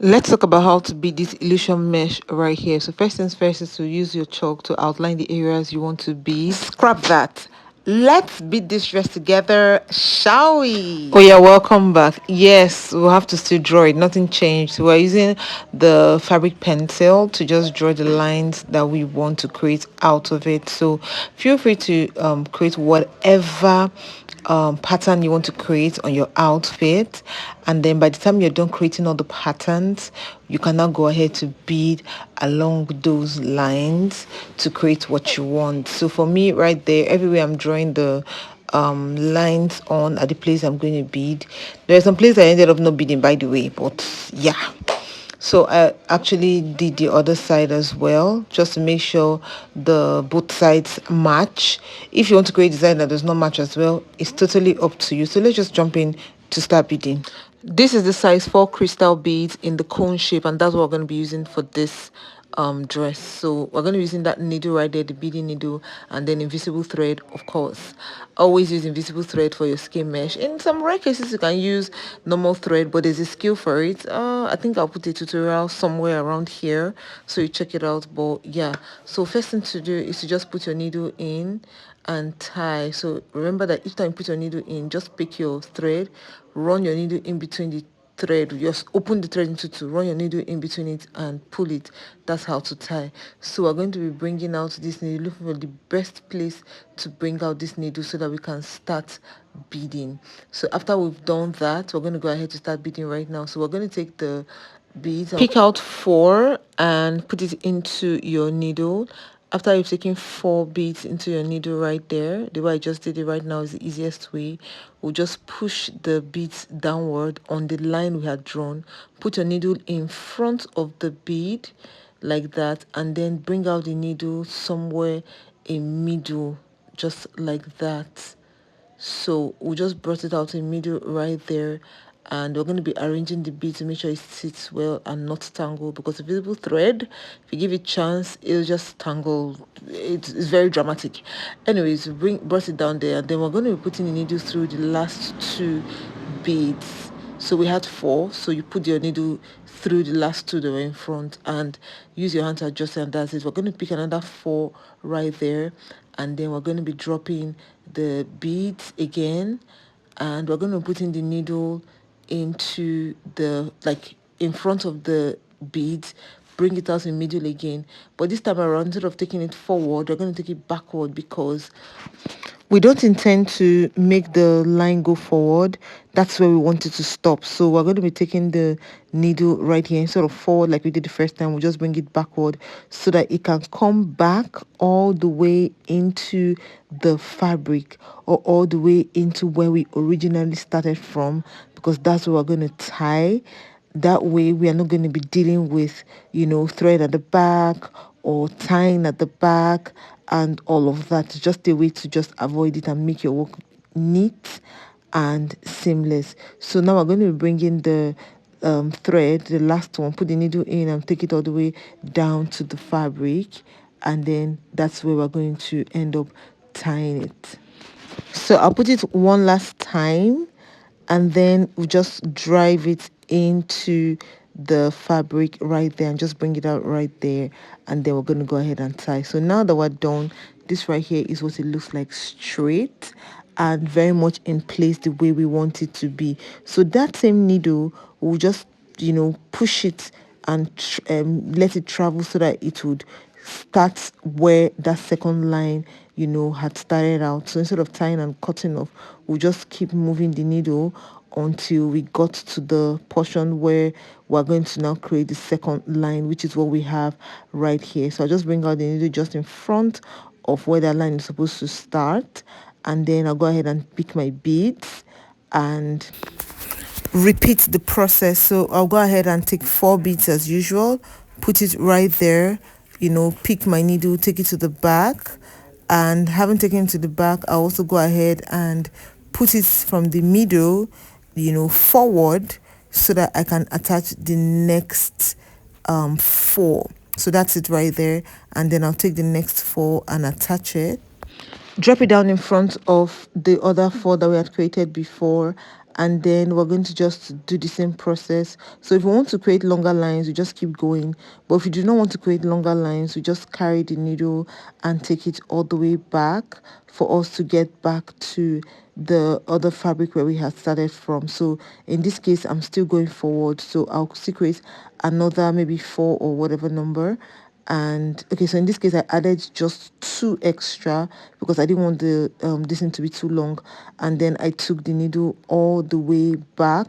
Let's talk about how to bead this illusion mesh right here. So first things first is to use your chalk to outline the areas you want to bead. Scrap that. Let's bead this dress together, shall we? Oh yeah, welcome back. Yes, we'll have to still draw it. Nothing changed. We're using the fabric pencil to just draw the lines that we want to create out of it. So feel free to create whatever pattern you want to create on your outfit, and then by the time you're done creating all the patterns, you can now go ahead to bead along those lines to create what you want. So for me right there, everywhere I'm drawing the lines on at the place I'm going to bead. There are some places I ended up not beading, by the way, but yeah. So I actually did the other side as well, just to make sure the both sides match. If you want to create a design that does not match as well, it's totally up to you. So let's just jump in to start beading. This is the size 4 crystal beads in the cone shape, and that's what we're going to be using for this dress. So we're going to be using that needle right there, the beading needle, and then invisible thread, of course. Always use invisible thread for your skein mesh. In some rare cases you can use normal thread, but there's a skill for it. I think I'll put a tutorial somewhere around here, so you check it out. But yeah, so first thing to do is to just put your needle in and tie. So remember that each time you put your needle in, just pick your thread, run your needle in between the thread, just open the thread into two, run your needle in between it and pull it. That's how to tie. So we're going to be bringing out this needle, looking for the best place to bring out this needle so that we can start beading. So after we've done that, we're going to go ahead to start beading right now. So we're going to take the beads, pick out 4 and put it into your needle. After you've taken 4 beads into your needle right there, the way I just did it right now is the easiest way. We'll just push the beads downward on the line we had drawn. Put your needle in front of the bead like that, and then bring out the needle somewhere in middle, just like that. So we just brought it out in middle right there, and we're going to be arranging the bead to make sure it sits well and not tangle, because the visible thread, if you give it chance, it'll just tangle. It's very dramatic. Anyways, brought it down there, and then we're going to be putting the needle through the last 2 beads. So we had 4, so you put your needle through the last 2 that were in front and use your hand to adjust it, and that's it. We're going to pick another 4 right there, and then we're going to be dropping the beads again, and we're going to put in the needle into the, like, in front of the beads, bring it out in middle again. But this time around, instead of taking it forward, we're going to take it backward, because we don't intend to make the line go forward. That's where we want it to stop. So we're going to be taking the needle right here, instead of forward like we did the first time, we'll just bring it backward so that it can come back all the way into the fabric, or all the way into where we originally started from, because that's where we're going to tie. That way we are not going to be dealing with, thread at the back or tying at the back and all of that. It's just a way to just avoid it and make your work neat and seamless. So now we're going to be bringing the thread, the last one, put the needle in and take it all the way down to the fabric, and then that's where we're going to end up tying it. So I'll put it one last time, and then we just drive it into the fabric right there and just bring it out right there, and then we're going to go ahead and tie. So now that we're done, this right here is what it looks like, straight and very much in place the way we want it to be. So that same needle will just push it and let it travel so that it would start where that second line had started out. So instead of tying and cutting off, we'll just keep moving the needle until we got to the portion where we're going to now create the second line, which is what we have right here. So I'll just bring out the needle just in front of where that line is supposed to start, and then I'll go ahead and pick my beads and repeat the process. So I'll go ahead and take 4 beads as usual, put it right there, pick my needle, take it to the back, and having taken it to the back, I'll also go ahead and put it from the middle, forward, so that I can attach the next 4. So that's it right there, and then I'll take the next 4 and attach it, drop it down in front of the other 4 that we had created before, and then we're going to just do the same process. So if you want to create longer lines, you just keep going, but if you do not want to create longer lines, you just carry the needle and take it all the way back for us to get back to the other fabric where we had started from. So in this case, I'm still going forward, so I'll still create another maybe 4 or whatever number. And okay, so in this case I added just 2 extra because I didn't want the this thing to be too long, and then I took the needle all the way back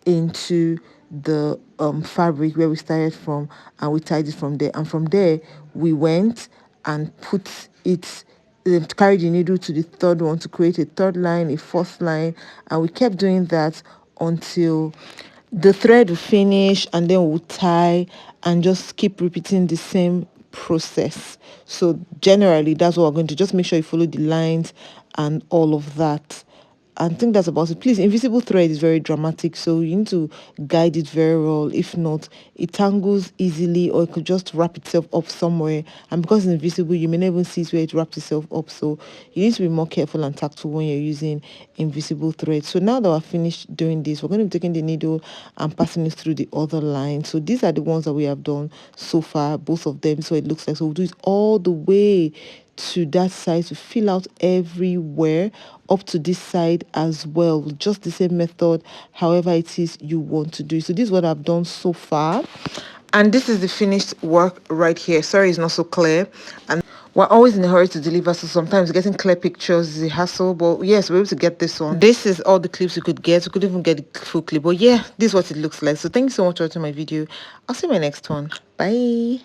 into the fabric where we started from, and we tied it from there, and from there we went and put it, carried the needle to the third one to create a third line, a fourth line, and we kept doing that until the thread will finish, and then we'll tie and just keep repeating the same process. So generally that's what we're going to just make sure you follow the lines and all of that. I think that's about it. Please, invisible thread is very dramatic, so you need to guide it very well. If not, it tangles easily, or it could just wrap itself up somewhere. And because it's invisible, you may not even see where it wraps itself up. So you need to be more careful and tactful when you're using invisible thread. So now that we're finished doing this, we're going to be taking the needle and passing it through the other line. So these are the ones that we have done so far, both of them. So it looks like, so we'll do it all the way to that side to fill out everywhere up to this side as well, just the same method, however it is you want to do. So this is what I've done so far, and this is the finished work right here. Sorry it's not so clear, and we're always in a hurry to deliver, so sometimes getting clear pictures is a hassle, but yes, we're able to get this one. This is all the clips we could get. We could even get the full clip, but yeah, this is what it looks like. So thank you so much for watching my video. I'll see you in my next one. Bye.